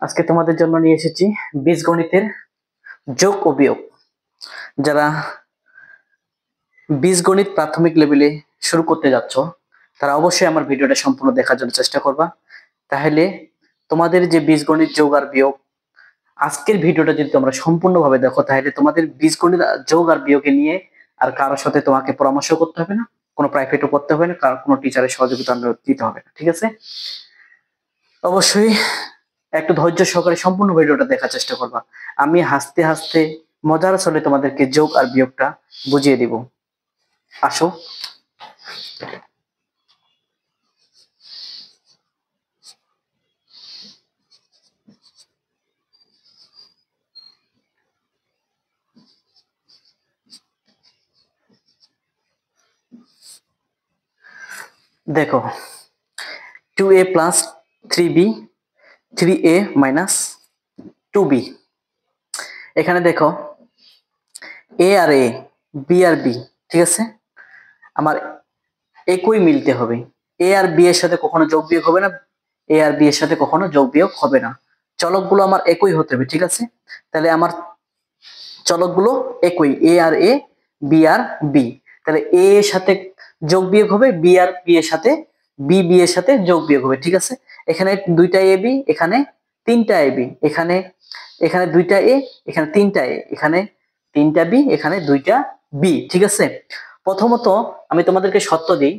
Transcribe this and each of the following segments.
আজকে তোমাদের জন্য নিয়ে এসেছি বীজগণিতের যোগ ও বিয়োগ। যারা বীজগণিত প্রাথমিক লেভেলে শুরু করতে যাচ্ছ তারা অবশ্যই আমার ভিডিওটা সম্পূর্ণ দেখার জন্য চেষ্টা করবা। তাহলে তোমাদের যে বীজগণিত যোগ আর বিয়োগ, আজকের ভিডিওটা যদি তোমরা সম্পূর্ণভাবে দেখো তাহলে তোমাদের বীজগণিত যোগ আর বিয়োগে নিয়ে আর কারোর সাথে তোমাকে পরামর্শ করতে হবে না, কোনো প্রাইভেটও করতে হবে না, কারণ কোনো টিচারের সহযোগিতা দিতে হবে না। ঠিক আছে? অবশ্যই একটু ধৈর্য সহকারে সম্পূর্ণ ভিডিওটা দেখার চেষ্টা করবা। আমি হাসতে হাসতে মজার ছলে তোমাদেরকে যোগ আর বিয়োগটা বুঝিয়ে দিব। আসো। দেখো, 2a plus 3b 3a minus 2b। এখানে দেখো a R a, b R b, ঠিক আছে, আমার একই মিলতে হবে। a আর b এর সাথে কখনো যোগ বিয়োগ হবে না, a আর b এর সাথে কখনো যোগ বিয়োগ হবে না। চলকগুলো আমার একই হতে হবে। ঠিক আছে? তাহলে আমার চলকগুলো একই, a R a, b R b। তাহলে a এর সাথে যোগ বিয়োগ হবে, b আর b এর সাথে, b এর সাথে যোগ বিয়োগ হবে। ঠিক আছে? এখানে দুইটা ab, এখানে তিনটা ab, এখানে এখানে দুইটা a, এখানে তিনটা a, এখানে তিনটা b, এখানে দুইটা b। ঠিক আছে? প্রথমত আমি তোমাদেরকে সত্য দিই,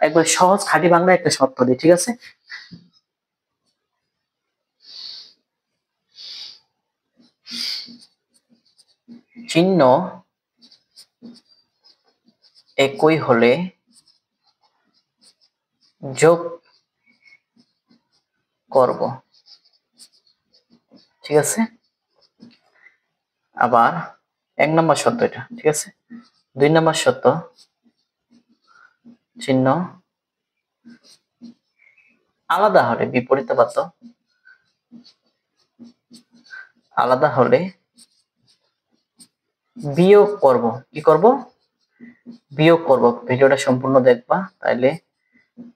একবার সহজ খাঁটি বাংলা একটা সত্য দিই। ঠিক আছে? চিহ্ন একই হলে যোগ করব। ঠিক আছে? আবার 1 নম্বর সত্য এটা। ঠিক আছে? 2 নম্বর সত্য, চিহ্ন আলাদা হলে, বিপরীতপাত আলাদা হলে বিয়োগ করব। কি করব? বিয়োগ করব। ভিডিওটা সম্পূর্ণ দেখবা, তাইলে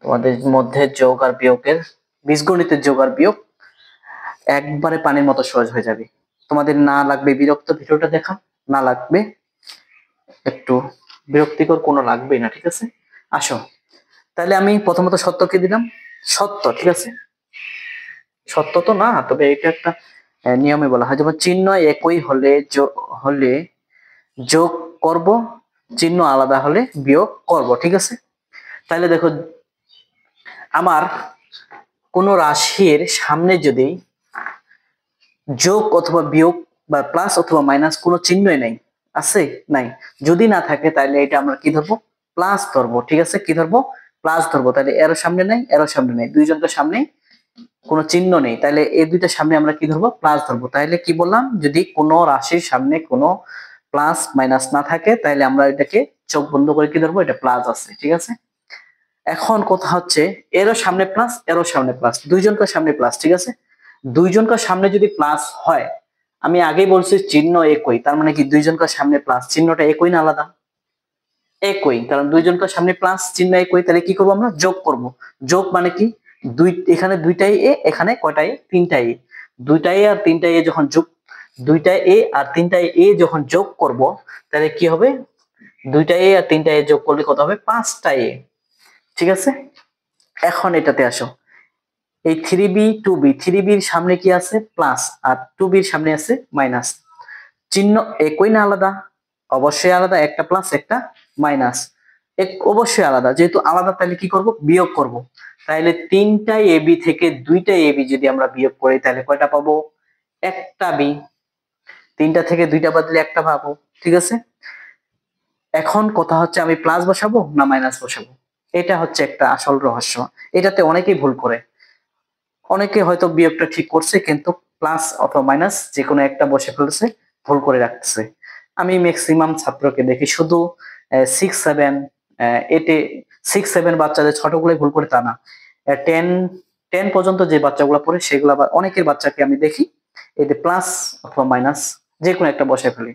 তোমাদের মধ্যে যোগ আর বিয়োগের, বীজগণিতের যোগ আর বিয়োগ একবারে পানির মতো সহজ হয়ে যাবে। তোমাদের না লাগবে বিরক্ত ভিডিওটা দেখা, না লাগবে একটু বিরক্তিকর, কোনো লাগবেই না। ঠিক আছে? আসো, তাহলে আমি প্রথমত সত্যকে দিলাম সত্য। ঠিক আছে? সত্য তো না, তবে এটা একটা নিয়মে বলা হয়, যেমন চিহ্ন একই হলে যোগ করব, চিহ্ন আলাদা হলে বিয়োগ করব। ঠিক আছে? তাহলে দেখো, আমার কোন রাশির সামনে যদি যোগ অথবা বিয়োগ বা প্লাস অথবা মাইনাস কোনো চিহ্নই নাই, আছে? নাই। যদি না থাকে তাহলে এটা আমরা কি ধরবো? প্লাস ধরবো। ঠিক আছে? কি ধরবো? প্লাস ধরবো। তাহলে এরো সামনে নাই, এরো সামনে নাই, দুইজনকার সামনে কোনো চিহ্ন নেই, তাহলে এই দুইটার সামনে আমরা কি ধরবো? প্লাস ধরবো। তাহলে কি বললাম? যদি কোনো রাশির সামনে কোনো প্লাস মাইনাস না থাকে তাহলে আমরা এটাকে চোখ বন্ধ করে কি ধরবো? এটা প্লাস আছে। ঠিক আছে? এখন কথা হচ্ছে, এরও সামনে প্লাস, এরও সামনে প্লাস, দুইজনকার সামনে প্লাস। ঠিক আছে? দুইজনকার সামনে যদি প্লাস হয়, আমি আগেই বলছি চিহ্ন একই, তার মানে কি দুইজনকার সামনে প্লাস, চিহ্নটা একই না আলাদা? একই, কারণ দুইজনকার সামনে প্লাস, চিহ্ন একই। তাহলে কি করবো? আমরা যোগ করব। যোগ মানে কি? এখানে দুইটাই এ, এখানে কয়টা এ? তিনটা এ। দুইটা এ আর তিনটা এ যখন যোগ, দুইটা এ আর তিনটা এ যখন যোগ করব, তাহলে কি হবে? দুইটা এ আর তিনটা এ যোগ করলে কত হবে? 5টা এ। ঠিক আছে? এখন এটাতে আসো, এই 3b 2b, 3b এর সামনে কি আছে? প্লাস, আর 2b এর সামনে আছে মাইনাস। চিহ্ন একই না আলাদা? অবশ্যই আলাদা, একটা প্লাস একটা মাইনাস, অবশ্যই আলাদা। যেহেতু আলাদা তাহলে কি করব? বিয়োগ করব। তাহলে তিনটা এবি থেকে দুইটা এবি যদি আমরা বিয়োগ করি তাহলে কয়টা পাবো? একটা বি। তিনটা থেকে দুইটা বাদলে একটা পাবো। ঠিক আছে? এখন কথা হচ্ছে, আমি প্লাস বসাবো না মাইনাস বসাবো? এটা হচ্ছে একটা আসল রহস্য। এটাতে অনেকেই ভুল করে। অনেকে হয়তো বিয়োগটা ঠিক করছে কিন্তু প্লাস অথবা মাইনাস যে কোনো একটা বসে ফেলছে, ভুল করে রাখছে। আমি ম্যাক্সিমাম ছাত্রকে দেখি শুধু 6 7 8 6 7 বাচ্চাদের ছোটগুলোই ভুল করে তা না, 10 10 পর্যন্ত যে বাচ্চাগুলো পড়ে সেগুলো, আবার অনেকের বাচ্চাকে আমি দেখি এতে প্লাস অথবা মাইনাস যে কোনো একটা বসে ফেলি।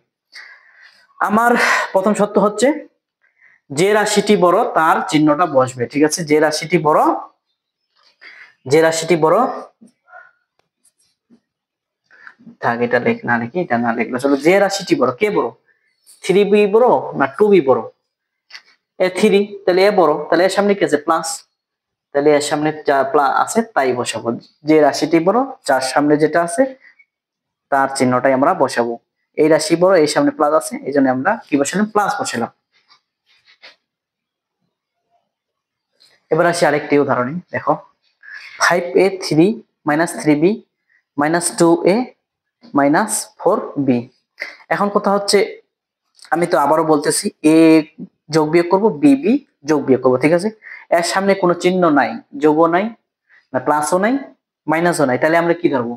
আমার প্রথম সত্য হচ্ছে, যে রাশিটি বড় তার চিহ্নটা বসবে। ঠিক আছে? যে রাশিটি বড় থাক, এটা না লিখি, এটা না লিখলে চলো। যে রাশিটি বড়, কে বড়? 3b বড় না 2b বড়? A3, তাহলে এ বড়, তাহলে এর সামনে কি আছে? প্লাস। তাহলে এর সামনে যা প্লাস আছে তাই বসাবো। যে রাশিটি বড়, যার সামনে যেটা আছে তার চিহ্নটাই আমরা বসাবো। এই রাশি বড়, এই সামনে প্লাস আছে, এই জন্য আমরা কি বসালাম? প্লাস বসালাম। এবার আসি আরেকটি উদাহরণে, দেখো 5a3 3b 2a 4b। এখন কথা হচ্ছে, আমি তো আবারও বলতেছি, এ যোগ বিয়োগ করবো, বি যোগ বিয়োগ করবো, ঠিক আছে? এর সামনে কোনো চিহ্ন নাই, যোগও নাই, না প্লাসও নাই, মাইনাসও নাই, তাহলে আমরা কি ধরবো?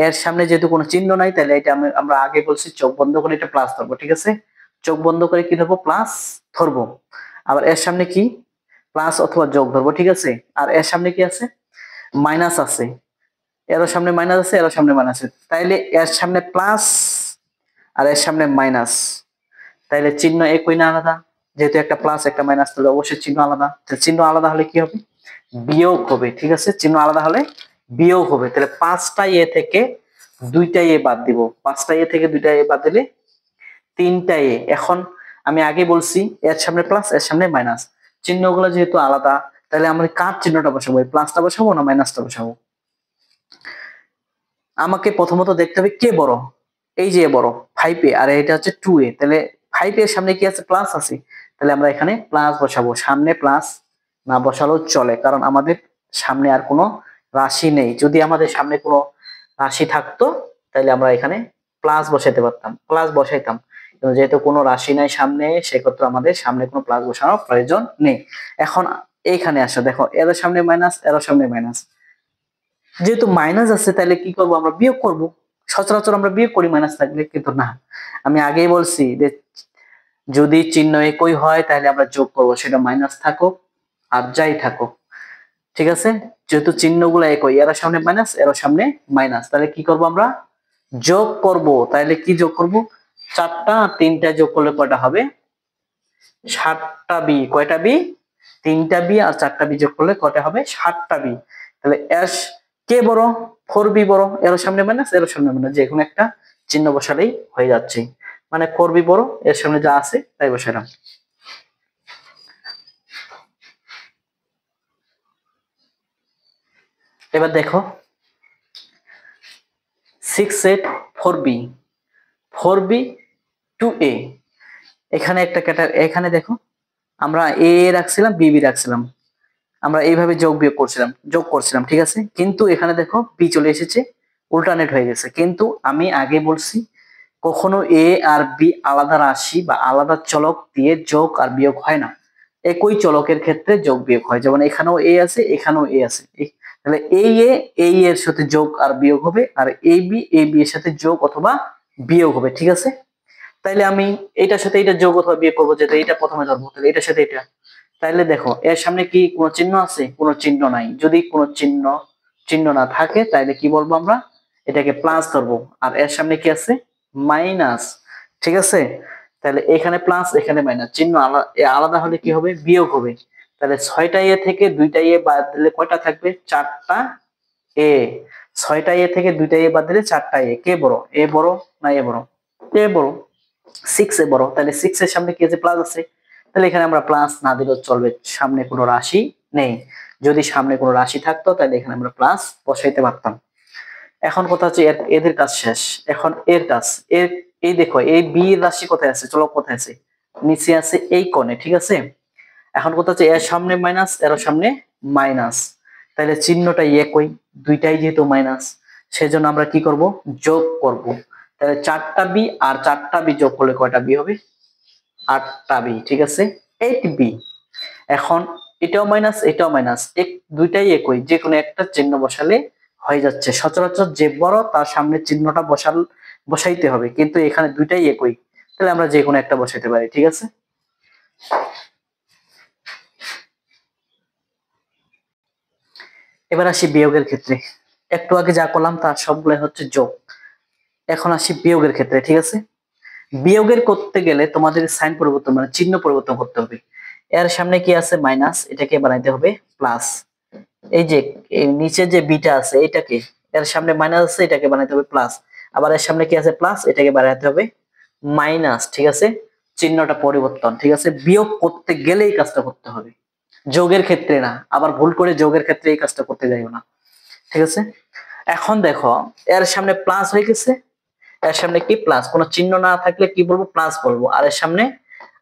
এর সামনে যেহেতু কোনো চিহ্ন নাই, তাহলে এটা আমরা আগে বলছি চোখ বন্ধ করে এটা প্লাস ধরবো, ঠিক আছে? চোখ বন্ধ করে কি ধরবো? প্লাস ধরবো। আবার এর সামনে কি? প্লাস অথবা যোগ ধরবো, ঠিক আছে? আর এর সামনে কি আছে? মাইনাস আছে, এর সামনে মাইনাস আছে, এর সামনে মাইনাস আছে, তাইলে এর সামনে প্লাস আর এর সামনে মাইনাস, তাইলে চিহ্ন একই না আলাদা? যেহেতু একটা প্লাস একটা মাইনাস, তাহলে অবশ্যই চিহ্ন আলাদা। চিহ্ন আলাদা হলে কি হবে? বিয়োগ হবে, ঠিক আছে? চিহ্ন আলাদা হলে বিয়োগ হবে। তাহলে 5টা এ থেকে 2টা এ বাদ দিব। 5টা এ থেকে 2টা এ বাদ দিলে 3টা এ। এখন আমি আগে বলছি এর সামনে প্লাস এর সামনে মাইনাস, চিহ্নগুলো যেহেতু আলাদা, তাহলে আমরা কার চিহ্নটা বসাবো? প্লাসটা বসাবো না মাইনাসটা বসাবো? আমাকে প্রথমত দেখতে হবে কে বড়। এই যে বড় 5a, আর এটা হচ্ছে 2a, তাহলে 5a এর সামনে কি আছে? প্লাস আছে, তাহলে আমরা এখানে প্লাস বসাবো। সামনে প্লাস না বসালেও চলে, কারণ আমাদের সামনে আর কোনো রাশি নেই। যদি আমাদের সামনে কোনো রাশি থাকতো তাহলে আমরা এখানে প্লাস বসাইতে পারতাম, প্লাস বসাইতাম, কিন্তু যেহেতু কোনো রাশি নাই সামনে, সেক্ষেত্রে আমাদের সামনে কোনো প্লাস বসানোর প্রয়োজন নেই। এখন এইখানে আসো, দেখো এর সামনে মাইনাস, এর সামনে মাইনাস, যেহেতু মাইনাস আছে তাহলে কি করব? আমরা বিয়োগ করব। সচরাচর আমরা বিয়োগ করি মাইনাস থাকলে, কিন্তু না, আমি আগেই বলছি যে যদি চিহ্ন একই হয় তাহলে আমরা যোগ করব, সেটা মাইনাস থাকুক আর যাই থাকুক, ঠিক আছে? যেহেতু চিহ্নগুলো একই, এর সামনে মাইনাস এর সামনে মাইনাস, তাহলে কি করব? আমরা যোগ করব। তাহলে কি যোগ করব? 4টা 3টা যোগ করলে কয়টা হবে? 7টা বি। কয়টা বি? 3টা বি আর 4টা বি যোগ করলে কয়টা হবে? 7টা বি। তাহলে এস কে বড়? 4বি বড়, এর সামনে মাইনাস এর সামনে মাইনাস, যে কোনো একটা চিহ্ন বসালেই হয়ে যাচ্ছে। মানে 4বি বড়, এর সামনে যা আছে তাই বসালাম। এবার দেখো 6a 4b 4b 2a, এখানে একটা এখানে দেখো আমরা এ রাখছিলাম, বি রাখছিলাম, আমরা এইভাবে যোগ করছিলাম, ঠিক আছে? কিন্তু এখানে দেখো বি চলে এসেছে, উল্টানেট হয়ে গেছে। কিন্তু আমি আগে বলছি কখনো এ আর বি আলাদা রাশি বা আলাদা চলক দিয়ে যোগ আর বিয়োগ হয় না, একই চলকের ক্ষেত্রে যোগ বিয়োগ হয়। যেমন এখানেও এ আছে, এখানেও এ আছে, তাহলে এই এর সাথে যোগ আর বিয়োগ হবে, আর এই বি এর সাথে যোগ অথবা বিয়োগ হবে, ঠিক আছে? তাইলে আমি এইটার সাথে এটা যোগ অথবা বিয়োগ করবো, যেটা এটা প্রথমে ধরবো, তাহলে এটার সাথে এটা। তাইলে দেখো এর সামনে কি কোনো চিহ্ন আছে? কোনো চিহ্ন নাই। যদি কোনো চিহ্ন না থাকে তাইলে কি বলবো? আমরা এটাকে প্লাস ধরবো। আর এর সামনে কি আছে? মাইনাস, ঠিক আছে? তাহলে এখানে প্লাস এখানে মাইনাস, চিহ্ন আলাদা হলে কি হবে? বিয়োগ হবে। তাহলে 6টা এ থেকে 2টা এ বাদ দিলে কয়টা থাকবে? 4টা এ। 6টা এ থেকে 2টা এ বাদ দিলে 4টা এ। কে বড়? এ বড় না এ বড়? এ বড়। 6 এ বড়, তাহলে 6 এর সামনে কি আছে? প্লাস আছে, তাহলে এখানে আমরা প্লাস না দিলেও চলবে, সামনে কোনো রাশি নেই। যদি সামনে কোনো রাশি থাকতো তাহলে এখানে আমরা প্লাস বসাইতে পারতাম। এখন কথা হচ্ছে এদের কাজ শেষ, এখন এর কাজ। এর এই দেখো এই বি রাশি কোথায় আছে? চলো কোথায় আছে? নিচে আছে এই কোণে, ঠিক আছে? এখন কথা হচ্ছে এর সামনে মাইনাস এর সামনে মাইনাস, তাহলে চিহ্নটা একই, দুইটাই যেহেতু মাইনাস, সেজন্য আমরা কি করব? যোগ করব। তাহলে 4টা বি আর 4টা বি যোগ করলে কয়টা বি হবে? 8টা বি, ঠিক আছে? 8বি। এখন এটাও মাইনাস এটাও মাইনাস, দুইটাই একই, যে কোনো একটা চিহ্ন বসালে হয়ে যাচ্ছে। সচরাচর যে বড় তার সামনে চিহ্নটা বসাইতে হবে, কিন্তু এখানে দুইটাই একই, তাহলে আমরা যে কোনো একটা বসাইতে পারি, ঠিক আছে? এবার আসি বিয়োগের ক্ষেত্রে। একটু আগে যা করলাম তার সবগুলো হচ্ছে যোগ, এখন আসি বিয়োগের ক্ষেত্রে, ঠিক আছে? বিয়োগের করতে গেলে তোমাদের সাইন পরিবর্তন মানে চিহ্ন পরিবর্তন করতে হবে। এর সামনে কি আছে? মাইনাস, এটাকে বানাইতে হবে প্লাস। এই যে নিচে যে বিটা আছে এটাকে, এর সামনে মাইনাস আছে, এটাকে বানাইতে হবে প্লাস। আবার এর সামনে কি আছে প্লাস, এটাকে বাড়াতে হবে মাইনাস, ঠিক আছে, চিহ্নটা পরিবর্তন, ঠিক আছে। বিয়োগ করতে গেলে এই কাজটা করতে হবে, যোগের ক্ষেত্রে না। আবার ভুল করে যোগের ক্ষেত্রে এই কাজটা করতে যাইও না, ঠিক আছে। এখন দেখো এর সামনে প্লাস হয়ে গেছে, এর সামনে কি প্লাস, কোনো চিহ্ন না থাকলে কি বলবো, প্লাস বলবো। আর এর সামনে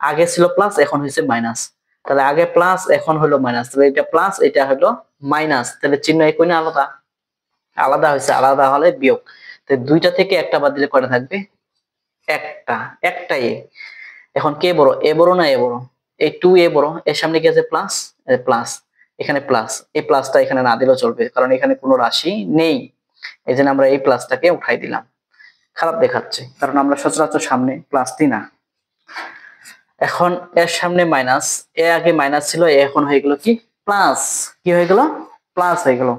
আগে ছিল প্লাস, এখন হয়েছে মাইনাস, তাহলে আগে প্লাস এখন হলো মাইনাস, তাহলে এটা প্লাস এটা হলো মাইনাস, তাহলে চিহ্ন একই না আলাদা, আলাদা হয়েছে, আলাদা হলে বিয়োগ। তো দুইটা থেকে একটা বাদ দিলে কয়টা থাকবে, একটা, একটাই। এখন কে বড়, এ বড় না এ বড়, এই 2a বড়, এর সামনে কি আছে প্লাস, প্লাস, এখানে প্লাস, এই প্লাসটা এখানে না দিলেও চলবে কারণ এখানে কোনো রাশি নেই, এই জন্য আমরা এই প্লাসটাকে উঠাই দিলাম। খারাপ দেখাচ্ছে কারণ আমরা সচরাচর সামনে প্লাস দিই না। এখন এর সামনে মাইনাস, এ আগে মাইনাস ছিল, এখন হয়ে গেল কি প্লাস, কি হয়ে গেল প্লাস হয়ে গেল,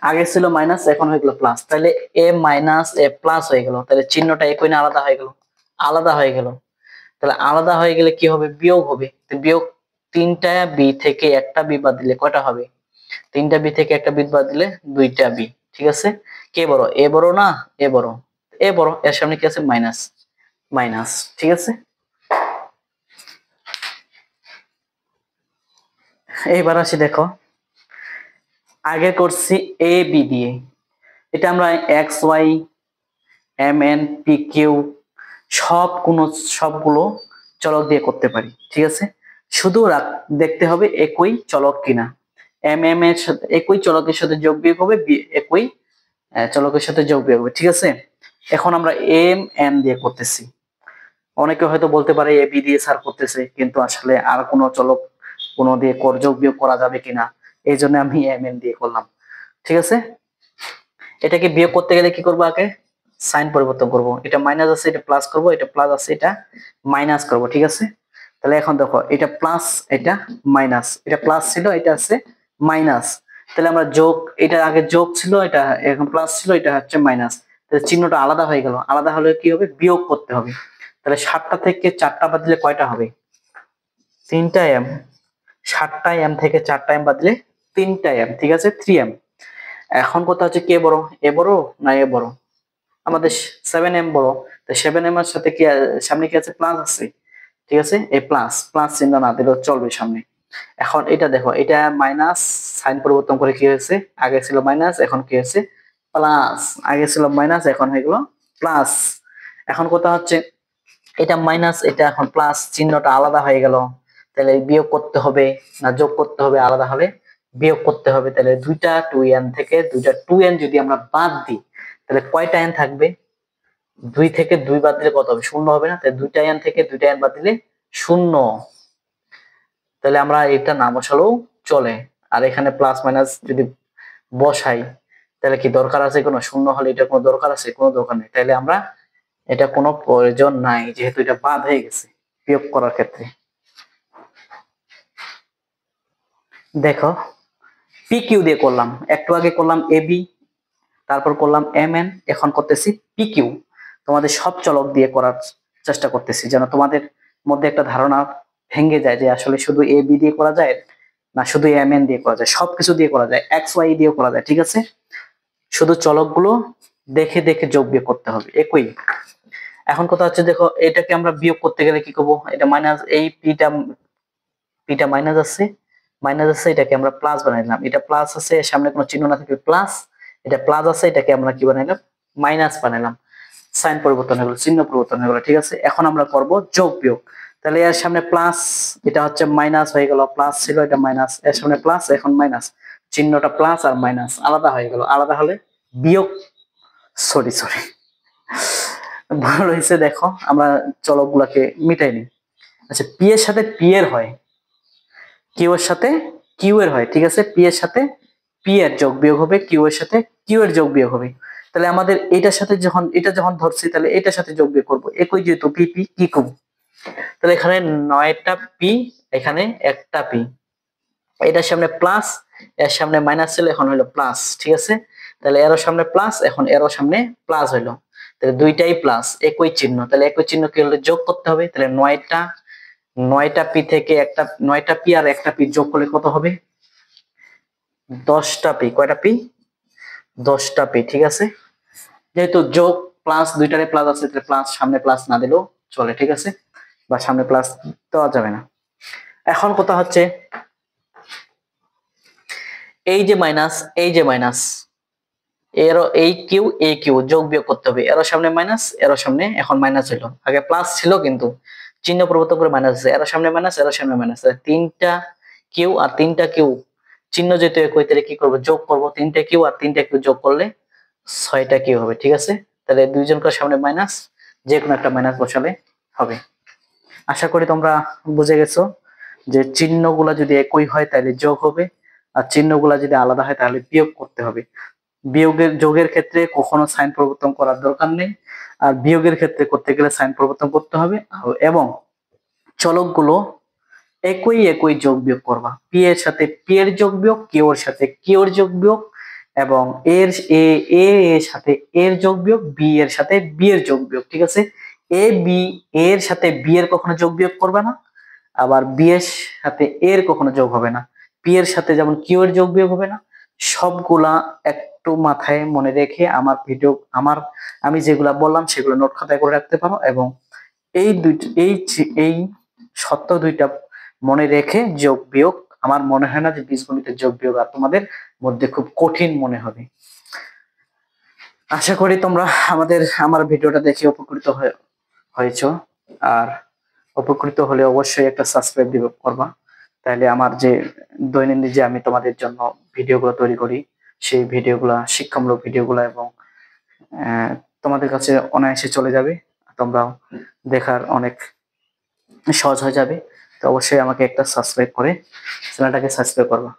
আগে ছিল মাইনাস এখন হয়ে গেল প্লাস, তাহলে এ মাইনাস এ প্লাস হয়ে গেল, তাহলে চিহ্নটা একই না আলাদা হয়ে গেল, আলাদা হয়ে গেল। তাহলে আলাদা হয়ে গেলে কি হবে, বিয়োগ হবে। বিয়োগ, তিনটা বি থেকে একটা বি বাদ দিলে কয়টা হবে, তিনটা বি থেকে একটা বি বাদ দিলে দুইটা বি, ঠিক আছে। কে বড়, এ বড় না এ বড়, এ বড়, এর সামনে কি আছে মাইনাস, মাইনাস, ঠিক আছে। এইবার আসি দেখো, আগে করছি এ বি দিয়ে, এটা আমরা X Y M N P Q সবগুলো চলক দিয়ে করতে পারি, ঠিক আছে। শুধু দেখতে হবে একই চলক কিনা, এম এম এর সাথে একই চলকের সাথে যোগ বিয়োগ হবে, একই চলকের সাথে যোগ বিয়োগ হবে, ঠিক আছে। এখন আমরা এম এন দিয়ে করতেছি, অনেকে হয়তো বলতে পারে এ বি দিয়ে স্যার করতেছে, কিন্তু আসলে আর কোনো চলক কোনো দিয়ে যোগ বিয়োগ করা যাবে কিনা, এই জন্য আমি এম এন দিয়ে করলাম, ঠিক আছে। এটাকে বিয়োগ করতে গেলে কি করবো, আগে সাইন পরিবর্তন করব, এটা মাইনাস আছে এটা প্লাস করব, এটা প্লাস আছে এটা মাইনাস করব, ঠিক আছে। তাহলে এখন দেখো এটা প্লাস এটা মাইনাস, এটা প্লাস ছিল এটা আছে মাইনাস, তাহলে আমরা যোগ, এটা আগে যোগ ছিল এটা এখন প্লাস ছিল এটা হচ্ছে মাইনাস, তাহলে চিহ্নটা আলাদা হয়ে গেল, আলাদা হলে কি হবে বিয়োগ করতে হবে। তাহলে 7টা থেকে 4টা বাদ দিলে কয়টা হবে, 3টা এম, 7টা এম থেকে 4টা এম বাদ দিলে 3টা এম, ঠিক আছে, 3m। এখন কথা হচ্ছে কে বড়, এ বড় না এ বড়, আমাদের 7m বড়, তো 7m এর সাথে কি সামনে কি আছে প্লাস আছে, ঠিক আছে, এই প্লাস প্লাস চিহ্ন না দিলেও চলবে সামনে। এখন এটা দেখো এটা মাইনাস, সাইন পরিবর্তন করে কি হয়েছে, আগে ছিল মাইনাস এখন কি হয়েছে প্লাস, আগে ছিল মাইনাস এখন হয়ে গেল প্লাস। এখন কথা হচ্ছে এটা মাইনাস এটা এখন প্লাস, চিহ্নটা আলাদা হয়ে গেল, তাহলে বিয়োগ করতে হবে না যোগ করতে হবে, আলাদা হলে বিয়োগ করতে হবে। তাহলে দুইটা 2n থেকে দুইটা 2n যদি আমরা বাদ দিই তাহলে কয়টা n থাকবে, 2 থেকে 2 বাদ দিলে কত হবে, শূন্য হবে না, তাহলে দুইটা n থেকে দুইটা n বাদ দিলে শূন্য, তাহলে আমরা এটা না বসালেও চলে। আর এখানে প্লাস মাইনাস যদি বসাই তাহলে কি দরকার আছে কোনো, শূন্য হলে এটা কোনো দরকার আছে, কোনো দরকার নেই, তাহলে আমরা এটা কোনো প্রয়োজন নাই যেহেতু এটা বাদ হয়ে গেছে বিয়োগ করার ক্ষেত্রে। দেখো পি কিউ দিয়ে করলাম, একটু আগে করলাম এ বি, তারপর করলাম এম এন, এখন করতেছি পি কিউ। তোমাদের সব চলক দিয়ে করার চেষ্টা করতেছি যেন তোমাদের মধ্যে একটা ধারণা ভেঙে যায় যে আসলে শুধু এ বি দিয়ে করা যায় না, শুধু এম এন দিয়ে করা যায়, সবকিছু দিয়ে করা যায়, এক্স ওয়াই দিয়েও করা যায়, ঠিক আছে। শুধু চলকগুলো দেখে দেখে যোগ বিয়োগ করতে হবে একই। এখন কথা হচ্ছে দেখো এটাকে আমরা বিয়োগ করতে গেলে কি করবো, এটা মাইনাস, এই পিটা পিটা মাইনাস আছে, মাইনাস আছে এটাকে আমরা প্লাস বানাইলাম, এটা প্লাস আছে সামনে কোনো চিহ্ন না থাকলে প্লাস, এটা প্লাস আছে এটাকে আমরা কি বানাইলাম মাইনাস বানাইলাম, সাইন পরিবর্তন হয়ে গেল, চিহ্ন পরিবর্তন হয়ে গেল, ঠিক আছে। এখন আমরা করব যোগ বিয়োগ, তাহলে এর সামনে প্লাস এটা হচ্ছে মাইনাস হয়ে গেল, প্লাস ছিল এটা মাইনাস, এর সামনে প্লাস এখন মাইনাস, চিহ্নটা প্লাস আর মাইনাস আলাদা হয়ে গেল, আলাদা হলে বিয়োগ, সরি সরি ভালো হয়েছে। দেখো আমরা চলক গুলাকে মিটাই নি। আচ্ছা পি এর সাথে পি এর হয়, কিউ এর সাথে কিউ এর হয়, ঠিক আছে, পি এর সাথে পি এর যোগ বিয়োগ হবে, কিউ এর সাথে কিউ এর যোগ বিয়োগ হবে। তাহলে আমাদের এটার সাথে যখন এটা যখন ধরছি তাহলে এটার সাথে যোগ বিয়োগ করবো, একই যেহেতু পি পি কি কিউ, তাহলে এখানে 9টা পি এখানে একটা পি, এটার সামনে প্লাস এর সামনে মাইনাস ছিল এখন হলো প্লাস, ঠিক আছে। তাহলে এরো সামনে প্লাস এখন এরো সামনে প্লাস হইলো, তাহলে দুইটাই প্লাস একই চিহ্ন, তাহলে একই চিহ্ন কি হলো যোগ করতে হবে, তাহলে 9টা পি থেকে একটা 9টা পি আর একটা পি যোগ করলে কত হবে 10টা পি, কয়টা পি 10টা পি, ঠিক আছে। যেহেতু যোগ প্লাস দুইটারে প্লাস আছে, তাহলে প্লাস সামনে প্লাস না দিলেও চলে, ঠিক আছে, বা সামনে প্লাস দেওয়া যাবে না। এখন কথা হচ্ছে এই যে মাইনাস, এই যে মাইনাস, এরও এই কিউ এই কিউ যোগ বিয়োগ করতে হবে, এরও সামনে মাইনাস, এরও সামনে এখন মাইনাস হইলো, আগে প্লাস ছিল কিন্তু চিহ্ন পরিবর্তন করে মাইনাস আছে, এরও সামনে মাইনাস, এরও সামনে মাইনাস, তিনটা কিউ আর তিনটা কিউ চিহ্ন যেহেতু একই, তাহলে কি করবো, যোগ করবো, তিনটা কিউ আর তিনটা কিউ যোগ করলে 6টা কিউ হবে, ঠিক আছে। তাহলে দুইজনকার সামনে মাইনাস, যে কোনো একটা মাইনাস বসালে হবে। আশা করি তোমরা বুঝে গেছো যে চিহ্নগুলা যদি একই হয় তাহলে যোগ হবে, আর চিহ্নগুলা যদি আলাদা হয় তাহলে বিয়োগ করতে হবে। যোগের ক্ষেত্রে কখনো সাইন পরিবর্তন করার দরকার নেই, আর বিয়োগের ক্ষেত্রে করতে গেলে সাইন পরিবর্তন করতে হবে। এবং চলকগুলো একই একই যোগ বিয়োগ করবা, পি এর সাথে পি এর যোগ বিয়োগ, কিউ এর সাথে কিউ এর যোগ বিয়োগ, এবং এর এর সাথে এর যোগ বিয়োগ, বি এর সাথে বি এর যোগ বিয়োগ, ঠিক আছে। বি এর সাথে বি এর কখনো যোগ বিয়োগ করবে না, আবার বি এর সাথে এর কখনো যোগ হবে না, পি এর সাথে যেমন কিউ এর যোগ বিয়োগ হবে না। সবগুলা একটু মাথায় মনে রেখে আমার ভিডিও আমি যেগুলা বললাম সেগুলো নোট খাতায় করে রাখতে পারো, এবং এই সত্য দুইটা মনে রেখে যোগ বিয়োগ, আমার মনে হয় না যে বীজগণিতের যোগ বিয়োগ আর তোমাদের মধ্যে খুব কঠিন মনে হবে। আশা করি তোমরা আমার ভিডিওটা দেখে উপকৃত হয়েছো, আর উপকৃত হলে অবশ্যই একটা সাবস্ক্রাইব করবা, তাহলে আমার যে দৈনন্দিন যে আমি তোমাদের জন্য ভিডিওগুলো তৈরি করি সেই ভিডিওগুলো, শিক্ষামূলক ভিডিওগুলো, এবং তোমাদের কাছে অনায়াসে চলে যাবে, তোমরাও দেখার অনেক সহজ হয়ে যাবে। তো অবশ্যই আমাকে একটা সাবস্ক্রাইব করে চ্যানেলটাকে সাবস্ক্রাইব করবা।